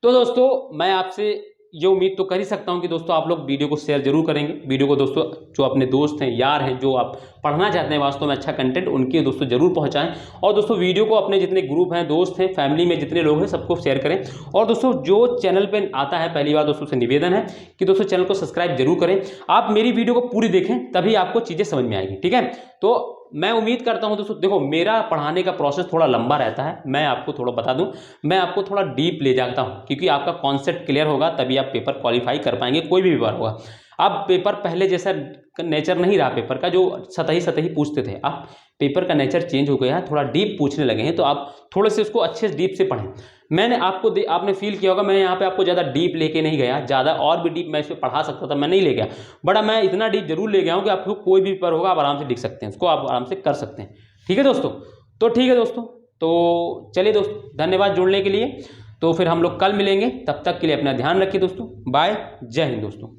तो दोस्तों मैं आपसे ये उम्मीद तो कर ही सकता हूं कि दोस्तों आप लोग वीडियो को शेयर जरूर करेंगे। वीडियो को दोस्तों जो अपने दोस्त हैं, यार हैं, जो आप पढ़ना चाहते हैं वास्तव में अच्छा कंटेंट, उनके दोस्तों जरूर पहुंचाएं। और दोस्तों वीडियो को अपने जितने ग्रुप हैं, दोस्त हैं, फैमिली में जितने लोग हैं सबको शेयर करें। और दोस्तों जो चैनल पर आता है पहली बार दोस्तों से निवेदन है कि दोस्तों चैनल को सब्सक्राइब जरूर करें। आप मेरी वीडियो को पूरी देखें तभी आपको चीज़ें समझ में आएगी, ठीक है। तो मैं उम्मीद करता हूं दोस्तों, देखो मेरा पढ़ाने का प्रोसेस थोड़ा लंबा रहता है, मैं आपको थोड़ा बता दूं, मैं आपको थोड़ा डीप ले जाता हूं, क्योंकि आपका कॉन्सेप्ट क्लियर होगा तभी आप पेपर क्वालिफाई कर पाएंगे, कोई भी पेपर होगा। अब पेपर पहले जैसा नेचर नहीं रहा पेपर का, जो सतही सतही पूछते थे, अब पेपर का नेचर चेंज हो गया है, थोड़ा डीप पूछने लगे हैं, तो आप थोड़े से उसको अच्छे से डीप से पढ़ें। मैंने आपने फील किया होगा, मैं यहाँ पे आपको ज़्यादा डीप लेके नहीं गया, ज़्यादा और भी डीप मैं इस पर पढ़ा सकता था, मैं नहीं ले गया, बड़ा मैं इतना डीप जरूर ले गया हूँ कि आपको कोई भी पेपर होगा आप आराम से लिख सकते हैं, उसको आप आराम से कर सकते हैं। ठीक है दोस्तों, तो ठीक है दोस्तों, तो चलिए दोस्तों, धन्यवाद जुड़ने के लिए। तो फिर हम लोग कल मिलेंगे, तब तक के लिए अपना ध्यान रखिए दोस्तों, बाय, जय हिंद दोस्तों।